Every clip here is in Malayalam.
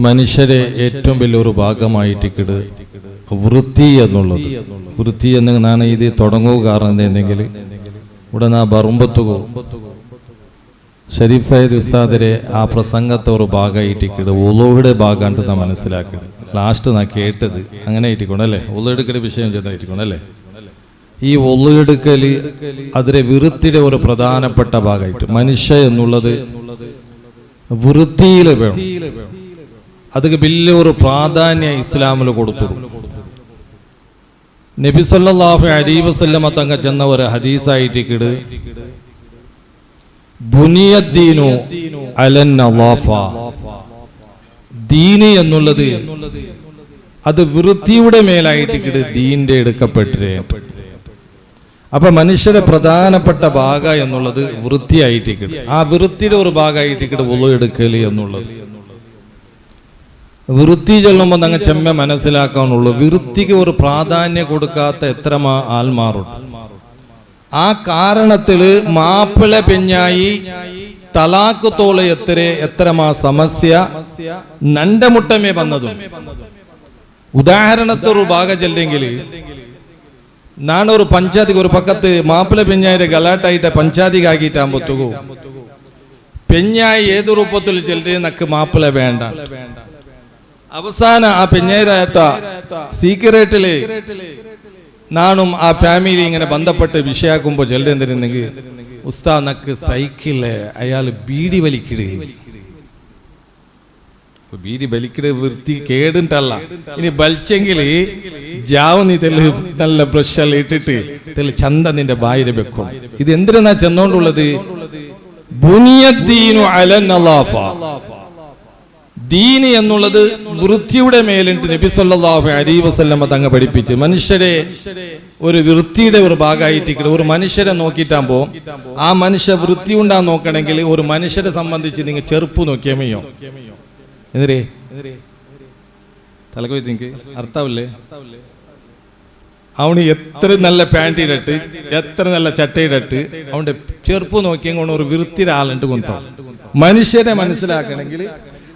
മനുഷ്യരെ ഏറ്റവും വലിയൊരു ഭാഗമായിട്ട് വൃത്തി എന്നുള്ളത്. വൃത്തി എന്നാണ് ഇത് തുടങ്ങുക. കാരണം എന്തെങ്കിൽ ഇവിടെ നാ ബറുമ്പത്തുകോ ഷരീഫ് സയ്യിദ് ഉസ്താദിരെ ആ പ്രസംഗത്തെ ഒരു ഭാഗമായിട്ട് ഒലോയുടെ ഭാഗമായിട്ട് നാ മനസ്സിലാക്കി. ലാസ്റ്റ് നാ കേട്ടത് അങ്ങനെ ആയിട്ടിക്കോണല്ലേ, ഒലെടുക്കൽ വിഷയം ചെന്നായിട്ടിക്കോണല്ലേ. ഈ ഒലെടുക്കല് അതിലെ വൃത്തിയുടെ ഒരു പ്രധാനപ്പെട്ട ഭാഗമായിട്ട് മനുഷ്യ എന്നുള്ളത് വൃത്തിയിൽ വേണം. അതൊക്കെ വലിയൊരു പ്രാധാന്യം ഇസ്ലാമിൽ കൊടുത്തു. നബി സല്ലല്ലാഹു അലൈഹി വസല്ലമ തങ്ങ ചെന്ന ഒരു ഹദീസായിട്ട് ബുനിയദ്ദീനു അലൻ നളാഫ, ദീന് എന്നുള്ളത് അത് വൃത്തിയുടെ മേലായിട്ട് ദീന്റെ എടുക്കപ്പെട്ടേ. അപ്പൊ മനുഷ്യരെ പ്രധാനപ്പെട്ട ഭാഗം എന്നുള്ളത് വൃത്തിയായിട്ട് ആ വൃത്തിയുടെ ഒരു ഭാഗമായിട്ട് വുളു എടുക്കല് എന്നുള്ളത്. വൃത്തി ചൊല്ലുമ്പോൾ അങ്ങ് ചെമ്മ മനസ്സിലാക്കാനുള്ളൂ. വൃത്തിക്ക് ഒരു പ്രാധാന്യം കൊടുക്കാത്ത എത്ര ആൽമാറുണ്ട്. ആ കാരണത്തില് മാപ്പിള പെഞ്ഞായി തലാക്ക് തോള എത്ര സമസ്യ നണ്ടമുട്ടമേ വന്നതും. ഉദാഹരണത്തിന് ഒരു ഭാഗം ചെല്ലെങ്കിൽ നാണൊരു പഞ്ചായത്തിക്ക് ഒരു പക്കത്ത് മാപ്പിള പെഞ്ഞായിന്റെ ഗലാട്ടായിട്ട് പഞ്ചായത്തിക്കാക്കിയിട്ടാകുമ്പോത്തുകൂ പെഞ്ഞായി ഏത് രൂപത്തിൽ ചെല്ലുന്നത് നക്ക് മാപ്പിള വേണ്ട. അവസാനം ആ പെഞ്ഞായിരായിട്ട സീക്രട്ടില് നാണും ആ ഫാമിലി ഇങ്ങനെ ബന്ധപ്പെട്ട് വിഷയാക്കുമ്പോ ചെല്ലുന്നെങ്കിൽ ഉസ്താ നക്ക് സൈക്കിള് അയാൾ ബീഡി വലിക്കിടുക. ബീഡി വലിക്കിട വൃത്തി കേടുണ്ടല്ല. ഇനി വലിച്ചെങ്കിൽ ജാവ് നീ തെല്ല് നല്ല ബ്രഷെല്ലാം ഇട്ടിട്ട് തെല്ല് ചന്ത നിന്റെ ബായില് വെക്കും. ഇത് എന്തിനാ ചെന്നോണ്ടുള്ളത്? ബുനിയദ്ദീനു അലൻ നളാഫ, ദീന് എന്നുള്ളത് വൃത്തിയുടെ മേലിട്ട് നബി സല്ലല്ലാഹു അലൈഹി വസല്ലമ തങ്ങ പഠിപ്പിച്ച് മനുഷ്യരെ ഒരു വൃത്തിയുടെ ഒരു ഭാഗമായിട്ട് ഒരു മനുഷ്യരെ നോക്കിയിട്ടാകുമ്പോ ആ മനുഷ്യ വൃത്തി ഉണ്ടാ നോക്കണമെങ്കിൽ ഒരു മനുഷ്യരെ സംബന്ധിച്ച് നിങ്ങൾ ചെറുപ്പ് നോക്കിയാൽ മതിയോ? എന്തിരേ തലക്ക് എനിക്ക് അർത്ഥാവില്ലേ? അവന് എത്ര നല്ല പാൻറ് ഇടട്ട് എത്ര നല്ല ചട്ടയിടട്ട് അവന്റെ ചെറുപ്പ് നോക്കിയെങ്കിൽ ഒരു വൃത്തിയുടെ ആളുണ്ട് കൊണ്ടോ. മനുഷ്യരെ മനസ്സിലാക്കണമെങ്കിൽ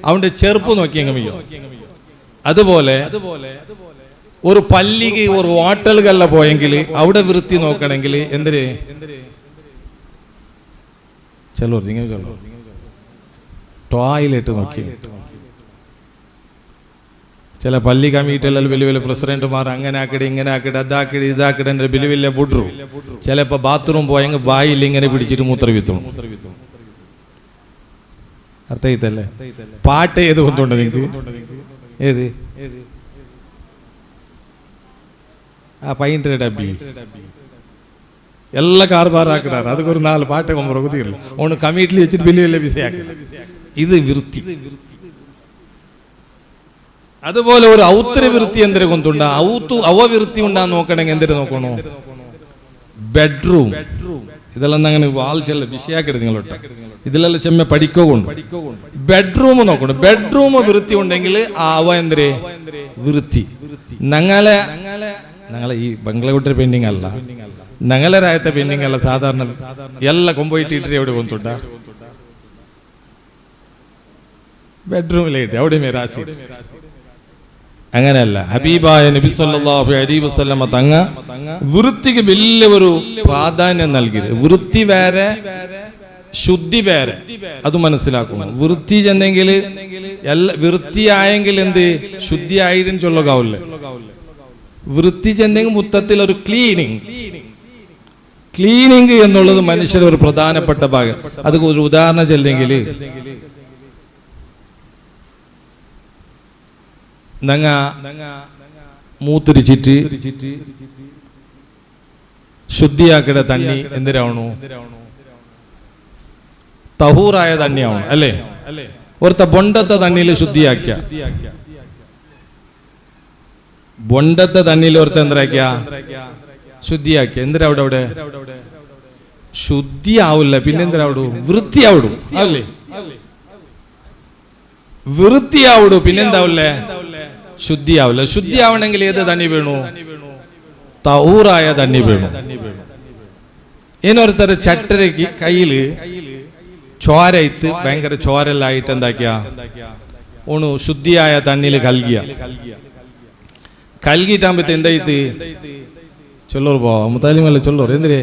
അവന്റെ ചെറുപ്പ് നോക്കിയെങ്കിൽ മതിയോ? അതുപോലെ ഒരു പള്ളിക്ക് ഒരു ഹോട്ടലുകളിലെ പോയെങ്കിൽ അവിടെ വൃത്തി നോക്കണമെങ്കിൽ എന്തിര് ചെല്ലോ ടോയ്ലറ്റ് നോക്കി. ചില പള്ളി കമ്മിറ്റികളിൽ വലിയ വലിയ പ്രസിഡന്റുമാർ അങ്ങനെ ആക്കിടെ ഇങ്ങനെ ആക്കിടെ അതാക്കിടെ ഇതാക്കിടെ വലിയ വലിയ ബുഡ്രു ചിലപ്പോ ബാത്റൂം പോയെങ്കിൽ ബായിൽ ഇങ്ങനെ പിടിച്ചിട്ട് മൂത്രവിത്തും. അർത്ഥയിത്തല്ലേ? പാട്ട് ഏത് കൊണ്ടുണ്ട് നിങ്ങൾക്ക്? ഏത് ആ പൈൻ്റെ ഡബി എല്ലാ കാർബാറാക്കിടാറ്. അതൊക്കെ ഒരു 4 പാട്ട് കൊമ്പുറകുതിയില്ല ഓണ് കമ്മിറ്റിയിൽ വെച്ചിട്ട് വലിയ വലിയ വിസയാക്കി. ഇത് വൃത്തി. അതുപോലെ ഒരു ഔത്തര വൃത്തി എന്തിനെ കൊണ്ടുണ്ട അവവൃത്തി ഉണ്ടാന്ന് നോക്കണമെങ്കിൽ എന്തിനു നോക്കണോ? ബെഡ്റൂം. ഇതെല്ലാം അങ്ങനെ വാൾ ചെല്ല വിഷയാക്കിയിട്ട് നിങ്ങളോട്ട് ഇതിലെല്ലാം ചെമ്മ പഠിക്കോ കൊണ്ട് ബെഡ്റൂം നോക്കണം. ബെഡ്റൂം വൃത്തി ഉണ്ടെങ്കിൽ അവ എന്തിരെ വൃത്തി. ഞങ്ങളെ ഈ ബംഗ്ലാവുട്ടർ പെയിന്റിംഗ് അല്ല, ഞങ്ങളെ രായത്തെ പെയിന്റിംഗ് അല്ല. സാധാരണ എല്ലാ കൊമ്പോയിട്ടിട്ട് എവിടെ കൊണ്ടുണ്ട ബെഡ്റൂമിലേട്ട് അവിടെ രാശി. അങ്ങനെയല്ല. ഹബീബായ നബി സല്ലല്ലാഹു അലൈഹി വസല്ലമ തങ്ങ വൃത്തിക്ക് വലിയ ഒരു പ്രാധാന്യം നൽകി. വൃത്തി വേറെ ശുദ്ധി വേറെ, അത് മനസ്സിലാക്കണം. വൃത്തി ചെന്നെങ്കിൽ വൃത്തിയായെങ്കിൽ എന്ത് ശുദ്ധി ആയിരം ചൊല്ലുകാവില്ലേ? വൃത്തി ചെന്നെങ്കിൽ മൊത്തത്തിൽ ഒരു ക്ലീനിങ് എന്നുള്ളത് മനുഷ്യരുടെ ഒരു പ്രധാനപ്പെട്ട ഭാഗം. അത് ഒരു ഉദാഹരണം ചെല്ലെങ്കിൽ നങ്ങ മൂത്തിരിച്ചിട്ട് ശുദ്ധിയാക്കിയ തണ്ണി എന്തിനാവണു? തഹൂറായ തണ്ണിയാവണം അല്ലേ? ഒരുത്ത ബൊണ്ടത്തെ തണ്ണിയിൽ ശുദ്ധിയാക്കിയ ബൊണ്ടത്തെ തണ്ണിയിൽ ഒരുത്ത എന്തരാക്കിയ ശുദ്ധിയാക്കിയ എന്തിനാ അവിടെ ശുദ്ധിയാവില്ല. പിന്നെ എന്തിനാവിടും? വൃത്തിയാവിടും അല്ലേ? വൃത്തിയാവിടും. പിന്നെന്താവില്ലേ? ശുദ്ധിയാവില്ല. ശുദ്ധിയാവണമെങ്കിൽ ഏത് തണ്ണി വേണു? തഹൂറായ തണ്ണി വേണു. ഇനൊരുത്തർ ചട്ടരക്ക് കയ്യില് ചോരയിത്ത് ഭയങ്കര ചോരലായിട്ട് എന്താക്കിയ ഓണു ശുദ്ധിയായ തണ്ണിൽ കൽകിട്ടാകുമ്പത്തെ എന്തായിട്ട് ചൊല്ലൂർ പോവാ മുത്താലിമല്ല ചൊല്ലൂർ എന്തിരേ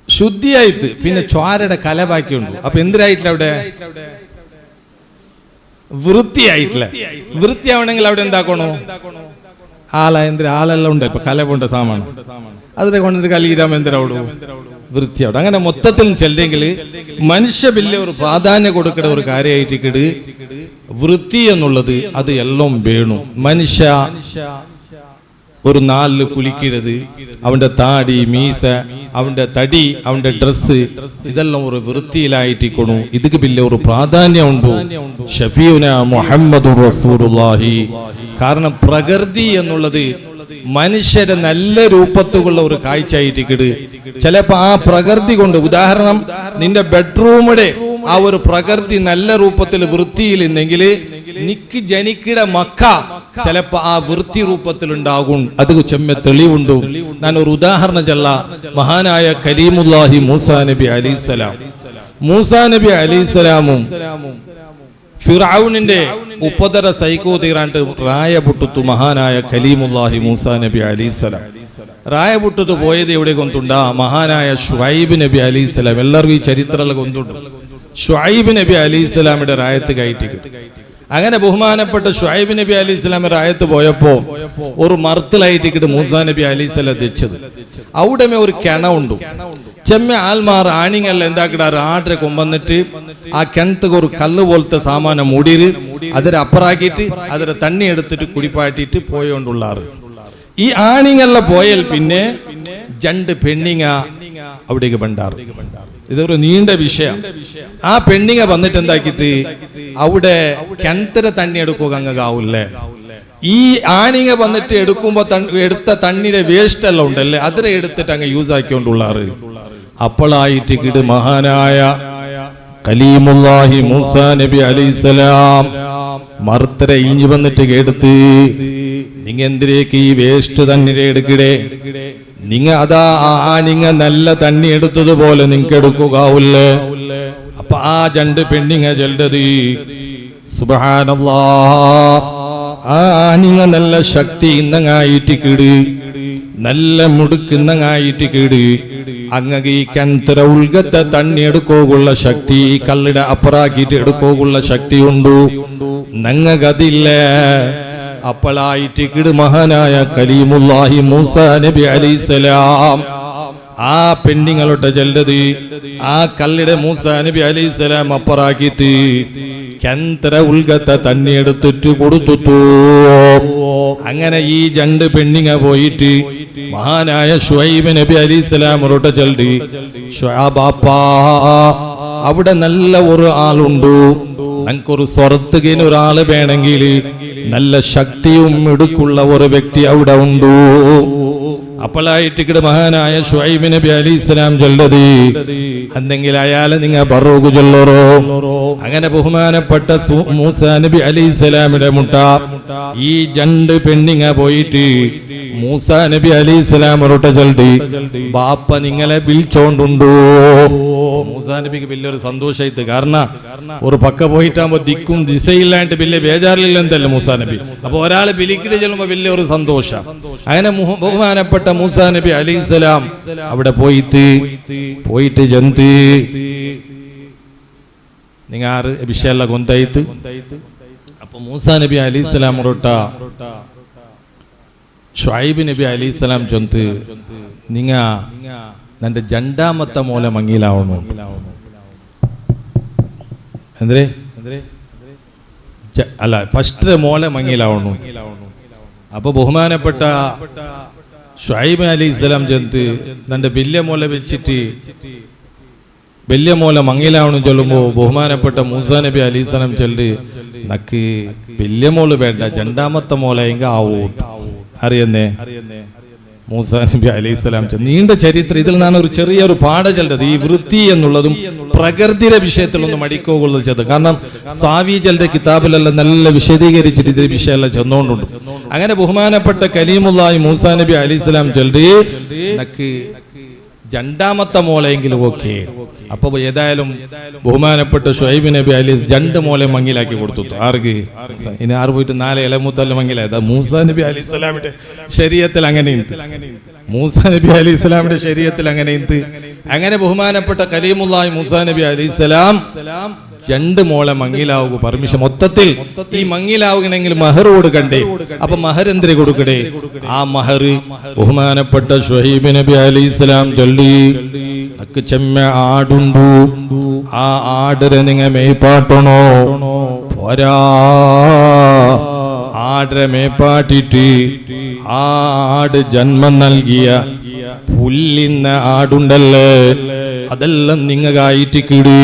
ശുദ്ധിയായിട്ട് പിന്നെ ചോരയുടെ കല ബാക്കിയുണ്ട്. അപ്പൊ എന്തിനായിട്ടില്ല അവിടെ വൃത്തിയായിട്ടില്ല. വൃത്തിയാവണമെങ്കിൽ അവിടെ എന്താക്കണോ ആളെല്ലാം ഉണ്ട്. ഇപ്പൊ കല പോണ്ട സാമാണ് അതിനെ കൊണ്ടിട്ട് കലിയിരാമ എന്തിനാവിടൂ വൃത്തിയാവും. അങ്ങനെ മൊത്തത്തിൽ ചെല്ലെങ്കിൽ മനുഷ്യ വലിയ ഒരു പ്രാധാന്യം കൊടുക്കേണ്ട ഒരു കാര്യമായിട്ട് വൃത്തി എന്നുള്ളത് അത് എല്ലാം വേണം. മനുഷ്യ ഒരു നാലില് കുലിക്കരുത്. അവന്റെ താടി മീസ അവന്റെ തടി അവന്റെ ഡ്രസ്സ് ഇതെല്ലാം ഒരു വൃത്തിയിലായിട്ടിക്കണു. ഇതിക്ക് വലിയ ഒരു പ്രാധാന്യം ഉണ്ട്. ഷഫീഉന മുഹമ്മദുർ റസൂലുള്ളാഹി. കാരണം പ്രകൃതി എന്നുള്ളത് മനുഷ്യരെ നല്ല രൂപത്തുള്ള ഒരു കാഴ്ചയായിട്ടിക്കട്. ചിലപ്പോ ആ പ്രകൃതി കൊണ്ട് ഉദാഹരണം നിന്റെ ബെഡ്റൂമിടെ ആ ഒരു പ്രകൃതി നല്ല രൂപത്തിൽ വൃത്തിയിലെന്നെങ്കിൽ നിക്ക് ജനിക്കിട മക്ക ചിലപ്പോ ആ വൃത്തി രൂപത്തിൽ ഉണ്ടാകും. അത് ചെമ്മ തെളിവുണ്ട്. ഞാൻ ഒരു ഉദാഹരണം ചൊല്ല. മഹാനായ കലീമുല്ലാഹി മൂസാ നബി അലൈഹിസ്സലാം. മൂസാ നബി അലൈഹിസ്സലാമും ഫിർഔനിന്റെ ഉപദ്ര സൈക്കോ തീരാണ്ട് റായപുട്ടു മഹാനായ കലീമുല്ലാഹി മൂസാ നബി അലൈഹിസ്സലാം. റായപുട്ടു പോയത് എവിടെ കൊണ്ടുണ്ടാ മഹാനായ ഷുഐബ് നബി അലൈഹിസ്സലാം. എല്ലാവർക്കും ഈ ചരിത്രങ്ങൾ കൊണ്ടുണ്ട്. ഷുഐബ് നബി അലൈഹിസ്സലാമിന്റെ റായത്ത് കയറ്റി. അങ്ങനെ ബഹുമാനപ്പെട്ട ഷുഐബ് നബി അലൈഹിസ്സലാം റായത്ത് പോയപ്പോ ഒരു മർത്തിലായിട്ടിട്ട് മൂസാ നബി അലൈഹിസ്സലാം തെച്ചത്. അവിടെ ഒരു കിണ ഉണ്ട്. ചെമ്മ ആൽമാർ ആണിങ്ങല്ല എന്താക്കിടാറ് ആടരെ കൊമ്പന്നിട്ട് ആ കിണത്തുക്ക് ഒരു കല്ല് പോലത്തെ സാമാനം മൂടിയിട്ട് അതിനെ അപ്പറാക്കിയിട്ട് അതിനെ തണ്ണി എടുത്തിട്ട് കുടിപ്പാട്ടിട്ട് പോയോണ്ടുള്ളാറ്. ഈ ആണിങ്ങല്ല പോയാൽ പിന്നെ രണ്ട് പെണ്ണിങ്ങ അവിടേക്ക് ബണ്ടാറ്. ഇതൊരു നീണ്ട വിഷയം. ആ പെണ്ണിങ്ങ വന്നിട്ട് എന്താക്കിത്ത് അവിടെ കിണറ്റിലെ തണ്ണി എടുക്കുക അങ്ങാവൂല്ലേ. ഈ ആണിങ്ങ വന്നിട്ട് എടുക്കുമ്പോ എടുത്ത തണ്ണിയുടെ വേസ്റ്റ് എല്ലാം ഉണ്ടല്ലേ അതിനെ എടുത്തിട്ട് അങ്ങ് യൂസ് ആക്കിക്കൊണ്ടുള്ളാറ്. അപ്പോളായിട്ട് കിട് മഹാനായ കലീമുല്ലാഹി മൂസാ നബി അലൈഹിസ്സലാം മർത്തര ഇഞ്ഞു വന്നിട്ട് കേടുത്ത് നിങ്ങ എന്തിലേക്ക് ഈ വേസ്റ്റ് തണ്ണിരെ എടുക്കടേ. നിങ്ങ അതാ നിങ്ങ നല്ല തണ്ണി എടുത്തതുപോലെ നിങ്ങക്ക് എടുക്കുകയില്ലേ. അപ്പൊ ആ രണ്ട് പെണ്ണിങ്ങ ചെല്ലത് സുബ്ഹാനല്ലാഹ്. നിങ്ങ നല്ല ശക്തി ഇന്നങ്ങായിട്ട് കിട് നല്ല മുടുക്കുന്നങ്ങായിട്ട് കിട് അങ്ങക്ക് ഈ കിണറ്റ ഉൾഗത്തെ തണ്ണി എടുക്കുകയുള്ള ശക്തി കല്ലിട അപ്പറാക്കിയിട്ട് എടുക്കുകയുള്ള ശക്തി ഉണ്ടു. ഞങ്ങൾക്കതില്ല. അപ്പോളായിട്ട് കിട് മഹാനായ കലീമുല്ലാഹി മൂസാ നബി അലൈഹിസ്സലാം ആ പെണ്ണിങ്ങളുടെ ചെല്ലത് ആ കല്ലിടെ മൂസാ നബി അലൈഹിസ്സലാം അപ്പറാക്കിയിട്ട് കിണറ്റ ഉൾഗത്തെ തണ്ണി എടുത്തിട്ട് കൊടുത്തു. അങ്ങനെ ഈ രണ്ട് പെണ്ണിങ്ങ പോയിട്ട് മഹാനായ ഷുഐബ് നബി അലൈഹിസ്സലാമോട് ചെല്ലി ഷുഐബാപ്പാ അവിടെ നല്ല ഒരു ആളുണ്ട്. ഞങ്ങൾക്കൊരു സ്വർഗത്തിന് ഒരാള് വേണമെങ്കിൽ നല്ല ശക്തിയും മിടുക്കുള്ള ഒരു വ്യക്തി അവിടെ ഉണ്ട്. അപ്പോളായിട്ട് മഹാനായ ഷുഐബ് നബി അലൈഹിസ്സലാം ചൊല്ലത് എന്തെങ്കിലും അയാളെ നിങ്ങ ബറൂഖ് ചൊല്ലറോ. അങ്ങനെ ബഹുമാനപ്പെട്ട മൂസാ നബി അലൈഹിസ്സലാമിന്റെ മുട്ട ഈ രണ്ട് പെണ്ണിങ്ങ പോയിട്ട് മൂസാ നബി അലൈഹിസ്സലാമോട് ചൊല്ലി ബാപ്പ നിങ്ങളെ വിളിച്ചോണ്ടുണ്ടോ. മൂസാ നബിക്ക് വലിയൊരു സന്തോഷമായിട്ട്. കാരണം ഒരു പക്ക പോയിട്ടാകുമ്പോ ദിക്കും ദിശയില്ലാണ്ട് വലിയ ബേജാറില്ല എന്തല്ല മൂസാ നബി. അപ്പൊ ഒരാളെ വിളിക്കിട്ട് ചെല്ലുമ്പോ വലിയൊരു സന്തോഷം. അങ്ങനെ ബഹുമാനപ്പെട്ട മൂസാ നബി അലൈഹിസ്സലാം അവിടെ പോയിട്ട് ജന്തി നിങ്ങൾ ആറ് വിഷയല്ല കൊണ്ടായിട്ട്. അപ്പൊ മൂസാ നബി അലൈഹിസ്സലാം റൊട്ട ഷുഐബ് നബി അലൈഹിസ്സലാം ചൊന്ത് നിങ്ങ നന്റെ രണ്ടാമത്തെ മോലെ മങ്ങിയിലാവണു. എന്തേ അല്ല ഫസ്റ്റ് മോലെ മങ്ങിയിലാവണു. അപ്പൊ ബഹുമാനപ്പെട്ട ഷുഐബ് അലൈഹിസ്സലാം ചൊന്ത് നന്റെ വലിയ മോലെ വെച്ചിട്ട് വലിയ മോലെ മങ്ങിയിലാവണം ചൊല്ലുമ്പോ ബഹുമാനപ്പെട്ട മൂസാ നബി അലൈഹിസ്സലാം ചൊല്ലി നക്ക് വലിയ മോള് വേണ്ട രണ്ടാമത്തെ മോലെ എങ്ക ആവൂ അറിയുന്നേ. മൂസാ നബി അലൈഹിസ്സലാം നീണ്ട ചരിത്രം. ഇതിൽ നിന്നാണ് ഒരു ചെറിയൊരു പാഠ ചെല്ലത്. ഈ വൃത്തി എന്നുള്ളതും പ്രകൃതിയുടെ വിഷയത്തിലൊന്നും മടിക്കുള്ളത് ചെയ്ത്. കാരണം സാവി ജൽന്റെ കിതാബിലെല്ലാം നല്ല വിശദീകരിച്ചിട്ട് ഇതിന്റെ വിഷയമെല്ലാം ചെന്നുകൊണ്ടുണ്ട്. അങ്ങനെ ബഹുമാനപ്പെട്ട കലീമുല്ലാഹി മൂസാ നബി അലൈഹിസ്സലാം ചൊല്ലി നക്ക് രണ്ടാമത്തെ മോളെങ്കിലും ഓക്കെ. അപ്പൊ ഏതായാലും ബഹുമാനപ്പെട്ട ഷുഐബ് നബി അലി 2 മോളെ മങ്ങിലാക്കി കൊടുത്തു. ആർക്ക്? ഇനി ആറ് പോയിട്ട് 4 ഇളമുത്തല്ല മങ്ങിലായത്. മൂസാ നബി അലി ഇസ്ലാമിന്റെ ശരീഅത്തിൽ അങ്ങനെ മൂസാ നബി അലി ഇസ്ലാമിന്റെ ശരീഅത്തിൽ അങ്ങനെ ബഹുമാനപ്പെട്ട കലീമുല്ലാഹി മൂസാ നബി അലി ഇസ്ലാം 2 മോളെ മങ്ങിലാവുക പെർമിഷൻ. മൊത്തത്തിൽ ഈ മങ്ങിലാവുകയാണെങ്കിൽ മഹർ കൊടുക്കണ്ടേ? അപ്പൊ മഹർ എന്തിനു കൊടുക്കണ്ടേ? ആ മഹർ ബഹുമാനപ്പെട്ട ഷുഐബ് നബി അലൈഹി സ്വലാം ചൊല്ലി, നക്ക് ചെമ്മ ആടുണ്ടു, ആ ആടരെ നിങ്ങ മേപ്പാട്ടണോ? പോരാ, ആടരെ മേപ്പാട്ടിട്ട് ആ ആട് ജന്മം നൽകിയ പുല്ലിന്ന ആടുണ്ടല്ലേ, അതെല്ലാം നിങ്ങൾക്കായിട്ട് കിടീ.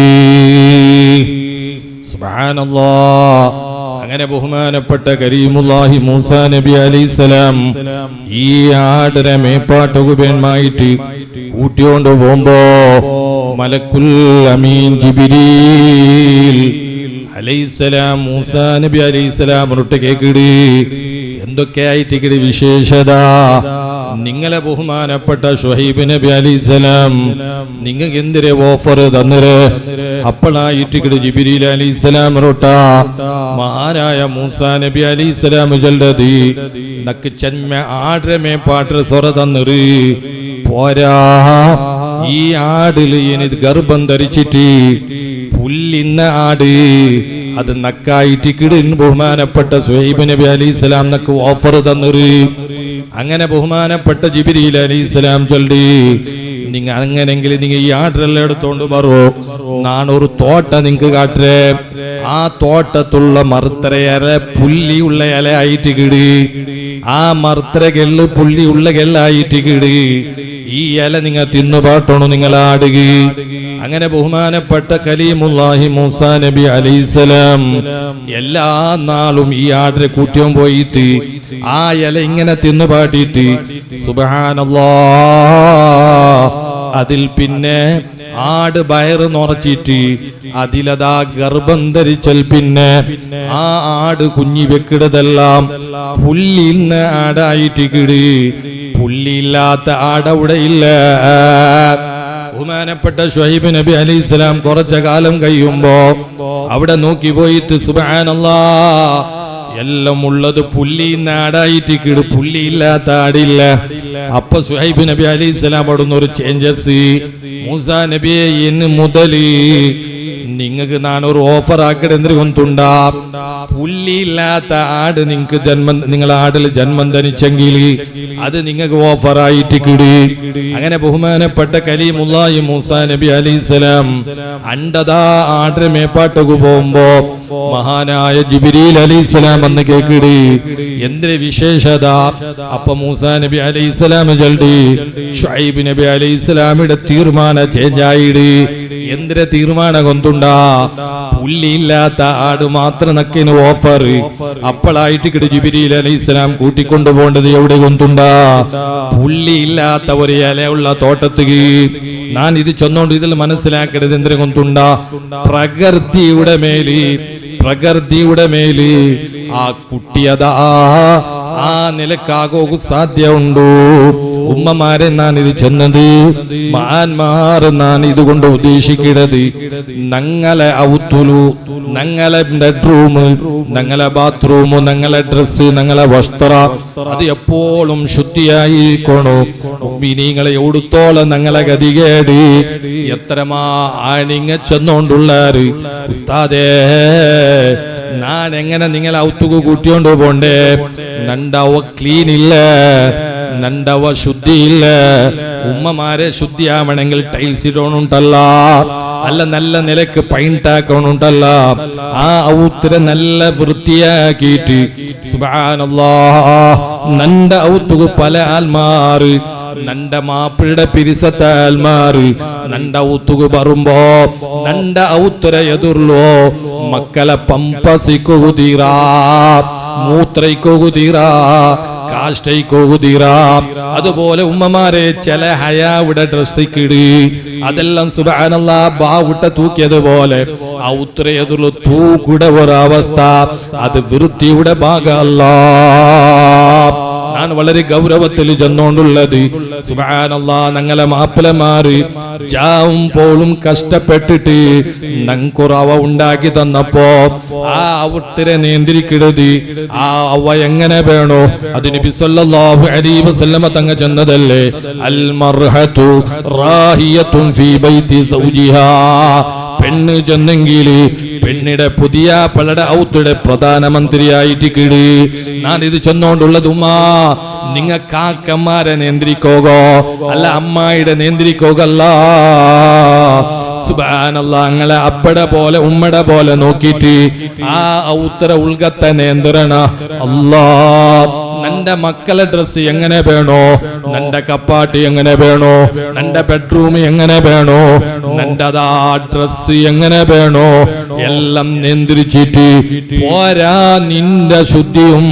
സുബ്ഹാനല്ലാഹ്. അങ്ങനെ ബഹുമാനപ്പെട്ട കരീമുല്ലാഹി മൂസാ നബി അലൈഹിസ്സലാം ഈ ആടിനെ മേപ്പാട്ടുകുബേന്മായിട്ട് കൂട്ടിയോണ്ട് പോകുമ്പോ മലക്കുൽ അമീൻ ജിബ്രീൽ അലൈഹിസ്സലാം മൂസാ നബി അലൈഹിസ്സലാമിനോട്ട് കേക്കിടി, എന്തൊക്കെയായിട്ട് കിടി വിശേഷത? നിങ്ങളെ ബഹുമാനപ്പെട്ട ഷുഐബ് നബി അലൈഹിസ്സലാം നിങ്ങൾക്ക് എന്തിരെ ഓഫർ തന്നിര്? അപ്പോഴായിട്ട് ജിബ്രീൽ അലൈഹിസ്സലാമിനോട്ട മഹാനായ മൂസാ നബി അലൈഹിസ്സലാം ചൊല്ലതി, നക്ക് ജന്മ ആടരെ മേപ്പാട്ട് സ്വറ തന്നിര്. പോരാ, ഈ ആടിൽ എനിക്ക് ഗർഭം ധരിച്ചിട്ട് പുല്ലിന്ന ആട് അത് നക്കായിട്ട് കിടിൻ ബഹുമാനപ്പെട്ട ഷുഐബ് നബി അലൈഹിസ്സലാം നക്ക് ഓഫർ തന്നിര്. അങ്ങനെ ബഹുമാനപ്പെട്ട ജിബ്രീൽ അലൈഹിസ്സലാം ചൊല്ലി, നിങ്ങ അങ്ങനെങ്കിൽ നിങ്ങ ഈ ആടരെല്ലാം എടുത്തോണ്ട് പറോ, നാനൊരു തോട്ട നിങ്ങക്ക് കാട്ടേ. ആ തോട്ടത്തുള്ള മർത്തരയല പുല്ലിയുള്ള ഇല ആയിട്ട് കിടി, ആ മർത്തരകെള്ള് പുല്ലിയുള്ള കെല്ലായിട്ട് കിടി. ഈ ഇല നിങ്ങൾ തിന്നുപാട്ടണോ നിങ്ങളാടുക. അങ്ങനെ ബഹുമാനപ്പെട്ട കലീമുല്ലാഹി മൂസാ നബി അലൈഹിസ്സലാം എല്ലാ നാളും ഈ ആടിനെ കൂട്ടിയും പോയിട്ട് ആ ഇല ഇങ്ങനെ തിന്നുപാട്ടിട്ട് സുബ്ഹാനല്ലാഹ് അതിൽ പിന്നെ ആട് വയറ് നിറച്ചിട്ട് അതിലതാ ഗർഭം ധരിച്ചൽ പിന്നെ ആ ആട് കുഞ്ഞി വെക്കിടതെല്ലാം പുല്ലിന്ന് ആടായിട്ട് കിടി. പുല്ലില്ലാത്ത ആടവിടെ ഇല്ല. ബഹുമാനപ്പെട്ട ഷുഐബ് നബി അലൈഹിസ്സലാം കുറച്ച കാലം കഴിയുമ്പോ അവിടെ നോക്കി പോയിട്ട് സുബ്ഹാനല്ലാഹ് എല്ലാം ഉള്ളത് പുല്ലിന്ന ആടായിട്ട് കിട്, പുല്ലിയില്ലാത്ത ആടില്ല. അപ്പൊ ഷുഐബ് നബി അലൈഹിസ്സലാം അവിടുന്ന് ഒരു ചേഞ്ചസ്, മൂസാ നബിയെ ഇന്ന് മുതല് നിങ്ങൾക്ക് നാനൊരു ഓഫർ ആക്കടെ എന്തുകൊണ്ടുണ്ടാ, പുല്ലില്ലാത്ത ആട് നിങ്ങൾക്ക് നിങ്ങളെ ആടിൽ ജന്മം ധരിച്ചെങ്കിൽ അത് നിങ്ങൾക്ക് ഓഫറായിട്ട് കിടി. അങ്ങനെ ബഹുമാനപ്പെട്ട കലീമുല്ലാഹി മൂസാ നബി അലൈഹിസ്സലാം അണ്ടതാ ആടിനെ മേപ്പാട്ടു പോകുമ്പോ മഹാനായ ജിബ്രീൽ അലൈഹിസ്സലാം അന്ന് കേക്കിടി, എന്തിന് വിശേഷത? അപ്പൊ മൂസാ നബി അലൈഹിസ്സലാം ജൽദി ഷുഐബ് നബി അലൈഹിസ്സലാമിയുടെ തീരുമാനം ചേഞ്ചായിടി. എന്തിന്റെ തീരുമാനം കൊണ്ടുണ്ടാ, പുല്ലില്ലാത്ത ആട് മാത്രം നക്കിന് ഓഫർ. അപ്പോഴായിട്ട് ജിബ്രീൽ അലൈഹിസ്സലാം കൂട്ടിക്കൊണ്ടു പോകേണ്ടത് എവിടെ കൊണ്ടുണ്ടാ, പുല്ലില്ലാത്ത ഒരു ഇലയുള്ള തോട്ടത്തിക്ക്. ഞാൻ ഇത് ചെന്നോണ്ട് ഇതിൽ മനസ്സിലാക്കേണ്ടത് എന്തിനെ കൊണ്ടുണ്ടാ, പ്രകൃതിയുടെ മേല് ആ കുട്ടിയതാ ആ നിലക്കാകോ സാധ്യമുണ്ടോ? ഉമ്മമാരെ ഞാൻ ഇത് ചെന്നത്, മഹാന്മാർ ഞാൻ ഇതുകൊണ്ട് ഉദ്ദേശിക്കുന്നത് ഞങ്ങളെ ഔത്തുലു, ഞങ്ങളെ ബെഡ്റൂം, ഞങ്ങളെ ബാത്റൂം, ഞങ്ങളെ ഡ്രസ്, ഞങ്ങളെ വസ്ത്ര അത് എപ്പോഴും ശുദ്ധിയായിക്കോണോ. നിങ്ങളെ എവിടുത്തോളം ഞങ്ങളെ ഗതികേട് എത്രമാ ആണിങ്ങ ചെന്നോണ്ടുള്ളാര് ഉസ്താദേ, ഞാൻ എങ്ങനെ നിങ്ങളെ ഔത്തുക കൂട്ടിയോണ്ട് പോണ്ടേ? നണ്ടവ ക്ലീൻ ഇല്ല, നണ്ടവ ശുദ്ധിയില്ല. ഉമ്മമാരെ ശുദ്ധിയാവണമെങ്കിൽ ടൈൽസ് ഇടണുണ്ടല്ല, അല്ല നല്ല നിലക്ക് പെയിന്റ് ആക്കണുണ്ടല്ല. ആ ഔത്തിരെ നല്ല വൃത്തിയാക്കിയിട്ട് സുബ്ഹാനല്ലാഹ് നണ്ട ഔത്തുക പല ആൽമാറ് നണ്ട മാപ്പിളുടെ പിരിസത്തെ ആൽമാറ് നണ്ട ഔത്തുക പറയുമ്പോ നണ്ട ഔത്തര എതിർലോ മക്കളെ പമ്പസിക്കുതീറാ, മൂത്രയ്ക്കുതീറാ, കാഷ്ടയ്ക്കുതീറാ. അതുപോലെ ഉമ്മമാരെ ചില ഹയാവിടെ ഡ്രസ്സിക്കിട് അതെല്ലാം സുബ്ഹാനല്ലാഹ് ബാവുട്ട തൂക്കിയതുപോലെ ഔത്രയതുള്ള തൂക്കുടെ ഒരവസ്ഥ, അത് വൃത്തിയുടെ ഭാഗമല്ല. നാണ് വളരെ ഗൗരവത്തിൽ ചെന്നോണ്ടുള്ളത്. സുബ്ഹാനല്ലാഹ്, ഞങ്ങളെ മാപ്പിളമാര് ജാവും പോളും കഷ്ടപ്പെട്ടിട്ട് നങ്കുറവ ഉണ്ടാക്കി തന്നപ്പോ ആ അവത്തിരെ നിയന്ത്രിക്കരുത്. ആ അവ എങ്ങനെ വേണോ അത് നബി സല്ലല്ലാഹു അലൈഹി വസല്ലമ തങ്ങൾ ചെന്നതല്ലേ. അൽ മർഹതു റാഹിയത്തുൻ ഫീ ബൈതി സൗജിഹാ. പെണ്ണ് ചെന്നെങ്കിൽ പെണ്ണിടെ പുതിയ പലയുടെ ഔത്തുടെ പ്രധാനമന്ത്രിയായിട്ട് കിട്. ഞാൻ ഇത് ചെന്നോണ്ടുള്ളത് ഉമ്മാ, നിങ്ങ കാക്കന്മാരെ നിയന്ത്രിക്കോകോ അല്ല അമ്മായിടെ നിയന്ത്രിക്കോകല്ല. സുബ്ഹാനല്ലാഹ്, അങ്ങളെ അപ്പടെ പോലെ ഉമ്മടെ പോലെ നോക്കിയിട്ട് ആ ഔത്തര ഉൾഗത്തെ നിയന്ത്രണ അല്ലാ. നന്റെ മക്കളെ ഡ്രസ് എങ്ങനെ വേണോ, നന്റെ കപ്പാട്ടി എങ്ങനെ വേണോ, നന്റെ ബെഡ്റൂം എങ്ങനെ വേണോ, നന്റെ അതാ ഡ്രസ് എങ്ങനെ വേണോ എല്ലാം നിയന്ത്രിച്ചിട്ട് പോരാ. നിന്റെ ശുദ്ധിയും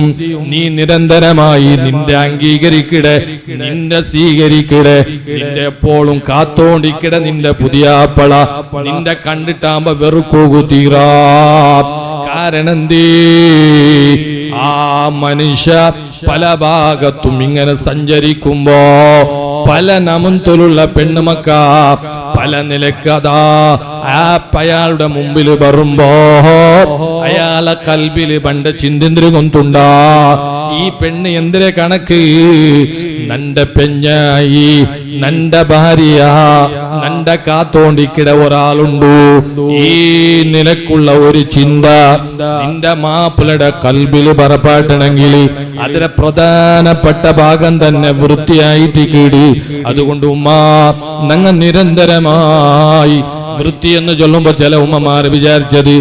നീ നിരന്തരമായി നിന്റെ അംഗീകരിക്കടെ, നിന്റെ സ്വീകരിക്കടെ, നിന്റെ എപ്പോഴും കാത്തോണ്ടിക്കടെ. നിന്റെ പുതിയ ആപ്പള നിന്റെ കണ്ടിട്ടാകുമ്പോ വെറുക്കോകു തീരാ. കാരണം എന്തേ, ആ മനുഷ്യ പല ഭാഗത്തും ഇങ്ങനെ സഞ്ചരിക്കുമ്പോ പല നമന്തുലുള്ള പെണ്ണുമക്ക പല നിലക്കതാ അയാളുടെ മുമ്പിൽ വരുമ്പോ അയാളെ കൽബില് പണ്ട് ചിന്തിന്ദ്രി കൊണ്ടുണ്ടാ. ഈ പെണ്ണ് എന്തിനെ കണക്ക്, നന്റെ പെഞ്ഞായി, നന്റെ ഭാര്യ, നന്റെ കാത്തോണ്ടിക്കിട ഒരാളുണ്ടു. ഈ നിലക്കുള്ള ഒരു ചിന്ത നിന്റെ മാപ്പിളയുടെ കൽബില് പറപ്പാട്ടണമെങ്കിൽ അതിലെ പ്രധാനപ്പെട്ട ഭാഗം തന്നെ വൃത്തിയായിട്ട് കീടി. അതുകൊണ്ട് ഉമ്മാ, ഞങ്ങൾ നിരന്തരമായി വൃത്തി എന്ന് ചൊല്ലുമ്പോ ചില ഉമ്മമാര് വിചാരിച്ചത്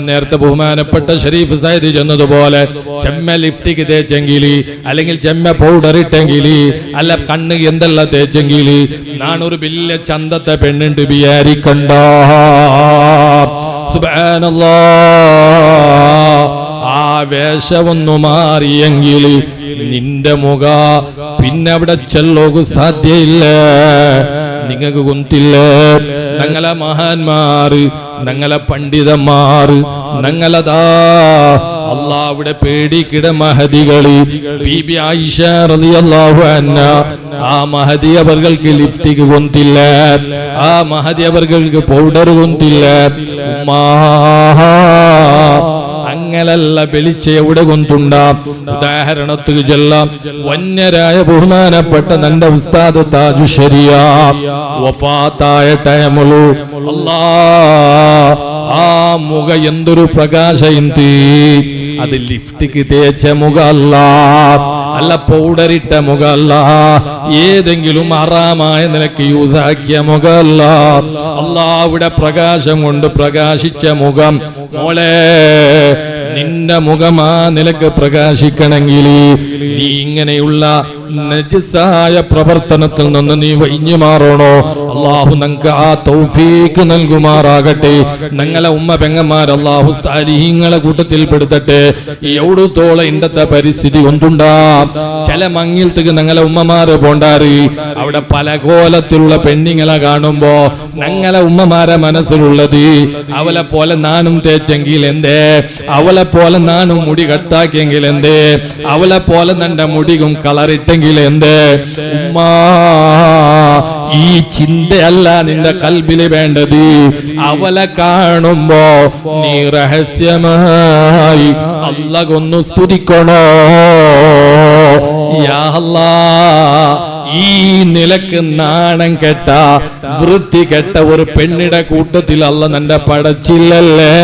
നേരത്തെ ബഹുമാനപ്പെട്ട ഷരീഫ് സയ്യിദ് ചെന്നതുപോലെ ചെമ്മ ലിഫ്റ്റിക്ക് തേച്ചെങ്കിൽ അല്ലെങ്കിൽ ചെമ്മ പൗഡർ ഇട്ടെങ്കിൽ അല്ല കണ്ണ് എന്തെല്ലാം തേച്ചെങ്കിൽ നാണൊരു വലിയ ചന്തത്തെ പെണ്ണുണ്ട് വിചാരിക്കണ്ട. സുബ്ഹാനല്ലാഹ്, ആ വേഷമൊന്നു മാറിയെങ്കിൽ നിന്റെ മുഖ പിന്നെ അവിടെ ചെല്ലോകു സാധ്യയില്ല. നിങ്ങൾക്ക് കുന്തില്ല. ഞങ്ങളെ മഹാന്മാര്, ഞങ്ങളെ പണ്ഡിതന്മാര്, ഞങ്ങളതാ അള്ളാഹുവിടെ പേടിക്കിട മഹദികള്. ബീബി ആയിഷ റളിയല്ലാഹു അൻഹാ, ആ മഹദി അവർക്ക് ലിഫ്റ്റിക്ക് കൊണ്ടില്ല, ആ മഹദി അവർക്ക് പൗഡർ കൊണ്ടില്ല. ഉമ്മാ, അങ്ങനല്ല വെളിച്ച എവിടെ കൊണ്ടുണ്ടാ. ഉദാഹരണത്തിന് ചെല്ലാം, വന്യരായ ബഹുമാനപ്പെട്ട നന്റെ ഉസ്താദ് താജു ശരിയ വഫാത്തായ ടൈമുളു അല്ലാ, ആ മുഖ എന്തൊരു പ്രകാശയിന്തി. അത് ലിഫ്റ്റിക്ക് തേച്ച മുഖല്ല, അല്ല പൗഡറിട്ട മുഖല്ല, ഏതെങ്കിലും ഹറാമായ നിലക്ക് യൂസാക്കിയ മുഖല്ല. അല്ലാഹുവിന്റെ പ്രകാശം കൊണ്ട് പ്രകാശിച്ച മുഖം. മോളെ, നിന്റെ മുഖമാ നിലക്ക് പ്രകാശിക്കണമെങ്കിൽ നീ ഇങ്ങനെയുള്ള നജസായ പ്രവർത്തനത്തിൽ നിന്ന് നീ വൈഞ്ഞു മാറണോ. അള്ളാഹു നമുക്ക് ആ തൗഫീക്ക് നൽകുമാറാകട്ടെ. ഞങ്ങളെ ഉമ്മ പെങ്ങന്മാർ അള്ളാഹു സാലിഹീങ്ങളെ കൂട്ടത്തിൽ പെടുത്തട്ടെ. എവിടുത്തോളം ഇന്നത്തെ പരിസ്ഥിതി ഒന്നുണ്ടാ. ചില മങ്ങിൽത്തേക്ക് ഞങ്ങളെ ഉമ്മമാര് പോണ്ടാറ്, അവിടെ പല കോലത്തിലുള്ള പെണ്ണിങ്ങളെ കാണുമ്പോ ഞങ്ങളെ ഉമ്മമാരെ മനസ്സിലുള്ളത് അവളെ പോലെ നാനും തേച്ചെങ്കിൽ എന്തേ, അവളെ പോലെ നാനും മുടി കട്ടാക്കിയെങ്കിൽ എന്തേ, അവളെ പോലെ നിന്റെ മുടിയും കളറിട്ടെങ്കിൽ എന്തേ. ഉമ്മാ, ഈ ചിന്തയല്ല നിന്റെ കൽബില് വേണ്ടത്. അവളെ കാണുമ്പോ നീ രഹസ്യമായി അല്ലാഹുവൊന്നു സ്തുതിക്കണോ. യാ അല്ലാഹ്, ഈ നിലക്ക് നാണം കെട്ട വൃത്തി കെട്ട ഒരു പെണ്ണിടെ കൂട്ടത്തിൽ അല്ല നിന്റെ പടച്ചില്ലല്ലേ.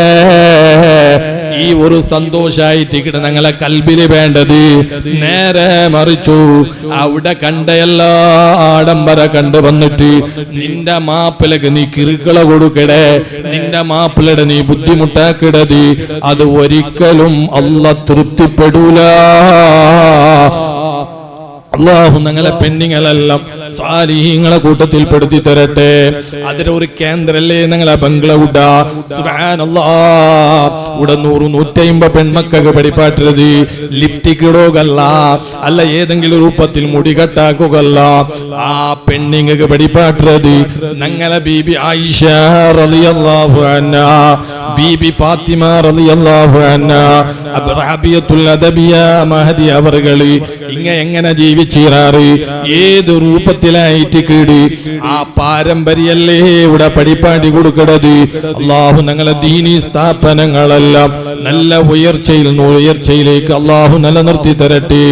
ഈ ഒരു സന്തോഷായിട്ട് ഞങ്ങളെ കൽബില് വേണ്ടത്. നേരെ മറിച്ചു അവിടെ കണ്ട എല്ലാ ആഡംബര കണ്ടു വന്നിട്ട് നിന്റെ മാപ്പിളക്ക് നീ കിറുക്കള കൊടുക്കടേ, നിന്റെ മാപ്പിളയുടെ നീ ബുദ്ധിമുട്ടാക്കിടത്, അത് ഒരിക്കലും അല്ലാഹ് തൃപ്തിപ്പെടൂല. അല്ലാഹു ഞങ്ങളെ പെണ്ണുങ്ങളെല്ലാം സാലിഹീങ്ങളെ കൂട്ടത്തിൽ പെടുത്തി തരട്ടെ. അതിന്റെ ഒരു കേന്ദ്രല്ലേ ഞങ്ങളെ ബംഗ്ലവുഡ. സുബ്ഹാനല്ലാഹ്, ഇവിടെ 100-150 പെൺമക്കൾക്ക് പഠിപ്പാട്ടത് ലിഫ്റ്റിക്ക് ഇടോകല്ല, അല്ല ഏതെങ്കിലും രൂപത്തിൽ മുടി കട്ടാക്കുകല്ല. ആ പെണ്ണിങ്ങൾക്ക് പഠിപ്പാട്ടത് ഞങ്ങളെ ബീബി ആയിഷ റളിയല്ലാഹു അൻഹാ ബീബി ഫാത്തിമ റളിയല്ലാഹു അൻഹാ അബ്റാബിയത്തുൽ അദബിയ മഹദി അവർകൾ എങ്ങനെ ജീവിച്ചിറാറ്, ഏത് രൂപത്തിലായിട്ട് കീടി ആ പാരമ്പര്യല്ലേ ഇവിടെ പഠിപ്പാടി കൊടുക്കണത്. അല്ലാഹു ഞങ്ങളെ ദീനി സ്ഥാപനങ്ങളെല്ലാം നല്ല ഉയർച്ചയിലേക്ക് അല്ലാഹു നിലനിർത്തി തരട്ടെ.